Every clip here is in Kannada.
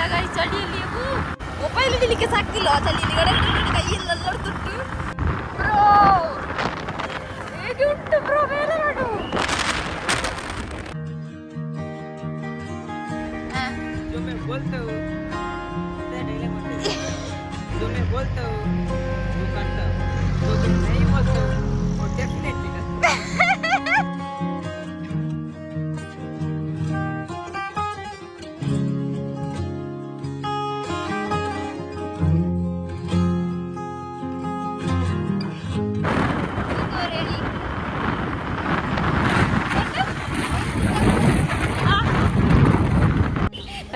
ಆಗ್ತಿಲ್ಲ ಗಾಡಿ ಚಳಿಯಲ್ಲಿ ಮೊಬೈಲ್ ಹಿಡಿಲಿಕ್ಕೆ ಸಾಕ್ತಿಲ್ಲ ಚಳಿಯಲ್ಲಿ ಕೈಯೆಲ್ಲ ನೋಡ್ತುಂಟು ಬ್ರೋ ಹೇಗೆ ಉಂಟು ಬ್ರೋ ಮೇಲೆ ನೋಡು जो मैं बोलता हूँ जो मैं बोलता हूँ वो करता हूँ जो मैं नहीं बोलता हूँ वो डेफिनेटली करता हूँ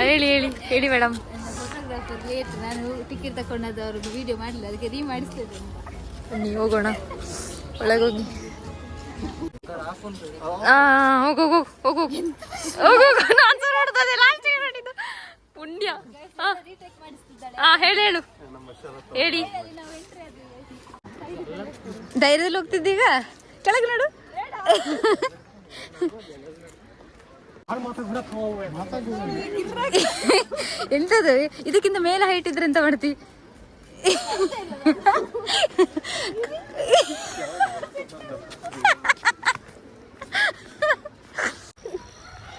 ಹೇಳಿ ಹೇಳಿ ಹೇಳಿ ಮೇಡಮ್. ಫೋಟೋಗ್ರಾಫರ್ ಲೇಟ್, ನಾನು ಟಿಕೆಟ್ ತಗೊಂಡದ್ದು ಅವ್ರಿಗೆ ವಿಡಿಯೋ ಮಾಡಲಿಲ್ಲ, ಅದಕ್ಕೆ ರೀ ಮಾಡಿಸ್ತಿದ್ದೆ. ಬನ್ನಿ ಹೋಗೋಣ, ಒಳಗೆ ಹೋಗಿ. ಹೋಗು ಹೋಗು ಹೋಗು ಹೋಗು ನಾನು ಸಹ ನೋಡ್ತದೆ ಲಾಸ್ಟ್ ನೋಡಿದ್ದು ಪುಣ್ಯ. ಹೇಳು ಹೇಳು ಹೇಳಿ. ಧೈರ್ಯದಲ್ಲಿ ಹೋಗ್ತಿದ್ದೀಗ ಕೆಳಗೆ ನೋಡು. ಎಂತದು ಇದಕ್ಕಿಂತ ಮೇಲೆ ಹೈಟ್ ಇದ್ರೆ ಎಂತ ಮಾಡ್ತಿ?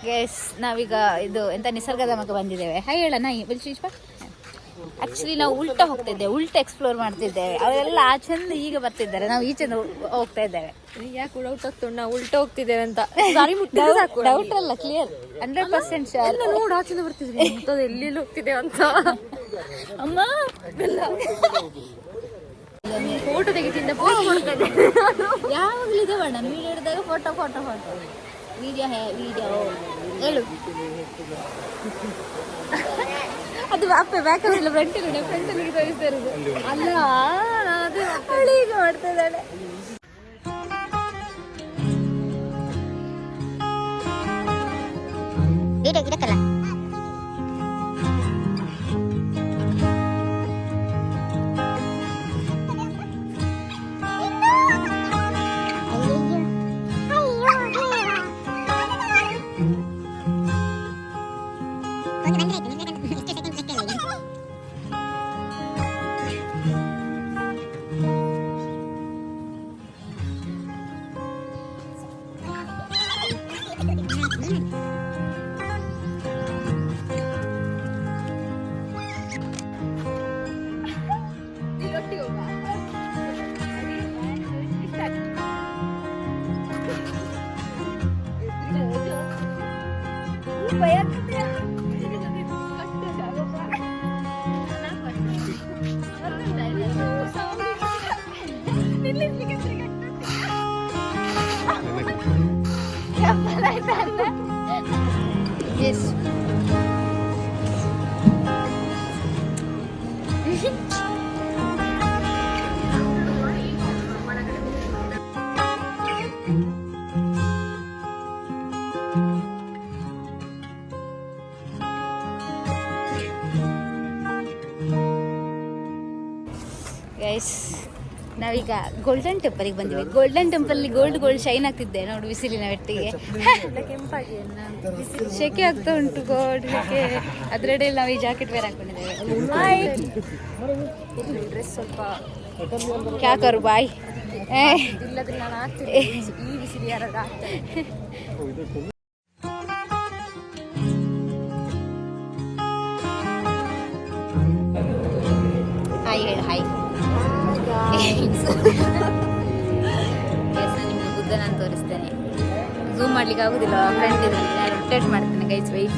ಗೈಸ್ ನಾವೀಗ ಇದು ಎಂತ ನಿಸರ್ಗಧಾಮಕ್ಕೆ ಬಂದಿದ್ದೇವೆ. ಹಾಯ್ ಹೇಳ ನಾಯಿ ಬಲ್ಶೀಶ್ವ. ಆಕ್ಚುಲಿ ನಾವು ಉಲ್ಟಾ ಹೋಗ್ತಿದ್ದೇವೆ, ಉಲ್ಟಾ ಎಕ್ಸ್ಪ್ಲೋರ್ ಮಾಡ್ತಿದ್ದೇವೆ. ಅವರೆಲ್ಲ ಆಚೆಂದ ಈಗ ಬರ್ತಿದ್ದಾರೆ, ನಾವು ಈಚೆಂದ ಹೋಗ್ತಾ ಇದ್ದೇವೆ. ಯಾಕೆ ಡೌಟ್ ಆಗ್ತದೆ ನಾವು ಉಲ್ಟಾ ಹೋಗ್ತಿದ್ದೇವೆ ಅಂತ? ಡೌಟ್ ಅಲ್ಲ, ಕ್ಲಿಯರ್ 100% ಶೋರ್. ನೋಡು ಆಚೆಂದ ಬರ್ತಿದ್ವಿ ಎಲ್ಲಿ ಹೋಗ್ತಿದ್ದೇವೆ ಅಂತ. ಅಮ್ಮ ಫೋಟೋ ತೆಗಿತಿದ್ದ ಪೋಸ್ಟ್ ಮಾಡ್ತದೆ. ಯಾವಾಗಲೂ ಇದೆ ಬಣ್ಣ, ವಿಡಿಯೋ ಹಿಡಿದಾಗ ಫೋಟೋ ಫೋಟೋ ಫೋಟೋ ವಿಡಿಯೋ ಹೇಳು. ಅದು ಅಪ್ಪ ಬ್ಯಾಕಲ್ಲ ಫ್ರಂಟಲ್ಲಿ ಫ್ರಂಟಲ್ಲಿ ತೋರಿಸ್ತಾ ಇರೋದು ಅಲ್ಲ, ಅದೇ ಈಗ ಮಾಡ್ತಾ ಇದ್ದಾಳೆ. ಇದಕ್ಕಲ್ಲ ಗೈಸ್ ನಾವೀಗ ಗೋಲ್ಡನ್ ಟೆಂಪಲ್ಗೆ ಬಂದಿವಿ. ಗೋಲ್ಡನ್ ಟೆಂಪಲ್ಲಿ ಗೋಲ್ಡ್ ಶೈನ್ ಆಗ್ತಿದ್ದೆ ನೋಡು ಬಿಸಿಲಿನ ಒಟ್ಟಿಗೆ. ಕೆಂಪಾಗಿ ಶೆಕೆ ಆಗ್ತಾ ಉಂಟು, ಗೋಲ್ಡ್ ಶೆಕೆ. ಅದರಡೆಯಲ್ಲಿ ನಾವು ಈ ಜಾಕೆಟ್ ಬೇರೆ ಹಾಕೊಂಡಿದ್ದೇವೆ. ಡ್ರೆಸ್ ಸ್ವಲ್ಪ ಕ್ಯಾ ಕರು ಬಾಯ್ ಇಲ್ಲದ್ರೆ ನಾನು ಆಗ್ತಿದ್ದೆ ಈ ಬಿಸಿಲು ಯಾರಾದ್ರೂ ಆಗ್ತದೆ. ಹಾಯ್ ಹೇಳು ಹಾಯ್. ನಿಮಗೆ ಬುದ್ಧನ ತೋರಿಸ್ತೇನೆ, ಝೂಮ್ ಮಾಡ್ಲಿಕ್ಕೆ ಆಗುದಿಲ್ಲ, ಫ್ರೆಂಡ್ ಇದ್ರಲ್ಲಿ ನಾನು ರೊಟೇಟ್ ಮಾಡ್ತೇನೆ. Guys white,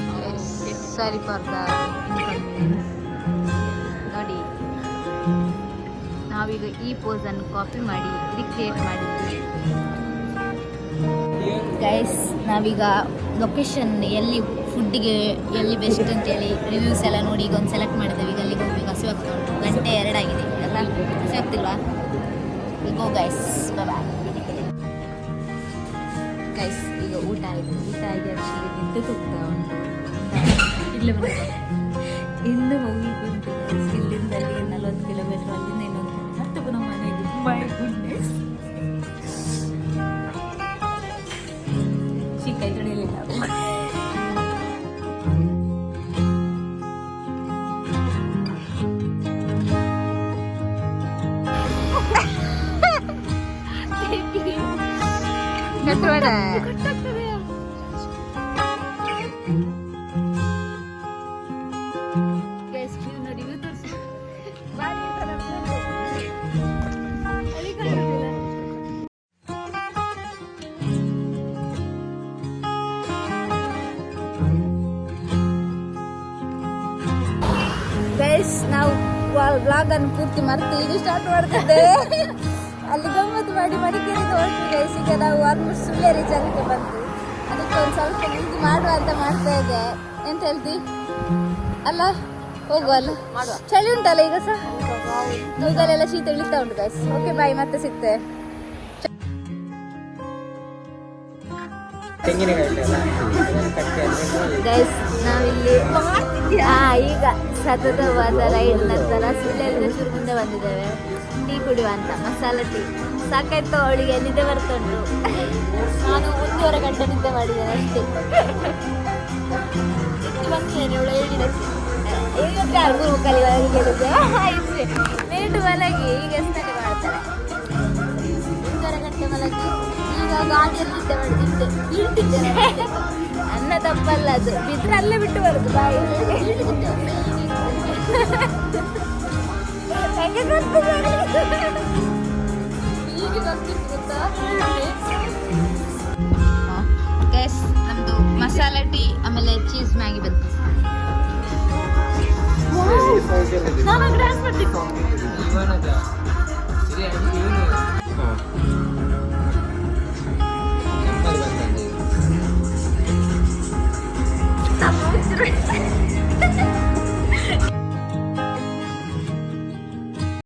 sorry for the ನೋಡಿ. ನಾವೀಗ ಈ ಪೋಸನ್ನು ಕಾಪಿ ಮಾಡಿ ರಿಕ್ರಿಯೇಟ್ ಮಾಡಿದ್ವಿ. ಗೈಸ್ ನಾವೀಗ ಲೊಕೇಶನ್ ಎಲ್ಲಿ ಫುಡ್ಡಿಗೆ ಎಲ್ಲಿ ಬೆಸ್ಟ್ ಅಂತೇಳಿ ರಿವ್ಯೂಸ್ ಎಲ್ಲ ನೋಡಿ ಈಗ ಒಂದು ಸೆಲೆಕ್ಟ್ ಮಾಡಿದ್ದೇವೆ. ಈಗ ಅಲ್ಲಿಗೆ ಹೋಗ್ಬೇಕು, ಹಸಿವು ಆಗ್ತಾ ಉಂಟು, 1:02 ಆಗಿದೆ ಅಲ್ಲ, ಹಸಿವು ಆಗ್ತಿಲ್ವಾ? ಗೋ ಗೈಸ್, ಬಾಯ್. ಗೈಸ್ ಈಗ ಊಟ ಆಯಿತು, ಊಟ ಆಗಿ actually ನಿದ್ದೆ ಹೋಗ್ತಾ ಉಂಟು. ಇಲ್ಲೇ ಇನ್ನು ಹೋಗಿದ್ದು ಇಲ್ಲಿಂದ ಅಲ್ಲಿಗೆ 40 ಕಿಲೋಮೀಟರ್, ಅಲ್ಲಿಂದ ಇನ್ನೊಂದು ಮತ್ತೆ ಪುನಃ ಮನೆಗೆ. ಮೈ ಗುಡ್ನೆಸ್, ಕೈ ತೊಳೆಯಲಿಲ್ಲ. ಹತ್ರ ಬೇಡ. Guys, view ನೋಡಿ, view ತೋರ್ಸು. ಬಾರಿ ತರ ಉಂಟು. ಅಲ್ಲಿ ಕಾಣುತ್ತಿಲ್ಲ. ಗೈಸ್ ನಾವು ವ್ಲಾಗ್ ಅನ್ನು ಪೂರ್ತಿ ಮರೆತು ಈಗ ಸ್ಟಾರ್ಟ್ ಮಾಡ್ತಿದ್ದೇವೆ. ಅಲ್ಲಿ ಗಮ್ಮತ್ತು ಮಾಡಿ ಮಡಿಕೇರಿಗೆ ಹೊರಟು ಗೈಸ್. ಈಗ ನಾವು ಆಲ್ಮೋಸ್ಟ್ ಸುಳ್ಳೆ ರೀಚ್ ಆಗಕ್ಕೆ ಬಂತು. ಅದಕ್ಕೆ ಒಂದು ಸ್ವಲ್ಪ ಇದು ಮಾಡುವ ಅಂತ ಮಾಡ್ತಾ ಇದ್ದೆ. ಎಂತ ಹೇಳ್ತಿ ಅಲ್ಲ, ಹೋಗುವ ಅಲ್ಲ, ಚಳಿ ಉಂಟಲ್ಲ ಈಗ ಸಹ, ಮೂಗಲೆಲ್ಲ ಶೀತ ಇಳಿತಾ ಉಂಟು ಗೈಸ್. ಓಕೆ ಬಾಯ್, ಮತ್ತೆ ಸಿಗ್ತೆ. ಗೈಸ್ ನಾವಿಲ್ಲಿ ಈಗ ಸತತವಾದ ರೈಡ್ ನಂತರ ಸುಳ್ಳಿಯಿಂದ ಶುರು ಮುಂದೆ ಬಂದಿದ್ದೇವೆ. ಟೀ ಕುಡಿಯುವ ಅಂತ, ಮಸಾಲೆ ಟೀ. ಸಾಕಾಯ್ತು ಅವಳಿಗೆ ನಿದ್ದೆ ಬರ್ತುಂಟು. ನಾನು 1.5 ಗಂಟೆ ನಿದ್ದೆ ಮಾಡಿದ್ದೇನೆ ಅಷ್ಟೇ. ಬಂದಿದ್ದೇನೆ ಅವಳು ಹೇಳಿದ ಗುರು ಕಲಿಯುವಾಗ ಹೇಳಿದ್ದೆ ಲೇಟು ಮಲಗಿ ಈಗ ಎಷ್ಟನೇ ಮಾಡ್ತಾರೆ. 1.5 ಗಂಟೆ ಮಲಗಿ ಈಗ ಗಾಡಿಯಲ್ಲಿ ನಿದ್ದೆ ಮಾಡಿದ್ದೆ, ಬೀಳ್ತಿದ್ದೇನೆ. ಅನ್ನ ತಪ್ಪಲ್ಲ, ಅದು ಬಿದ್ರೆ ಅಲ್ಲೇ ಬಿಟ್ಟು ಬರುದು ಬಾಯಿ. ಹೇಗೆ ಗೊತ್ತಿತ್ತು ಗೊತ್ತಾ?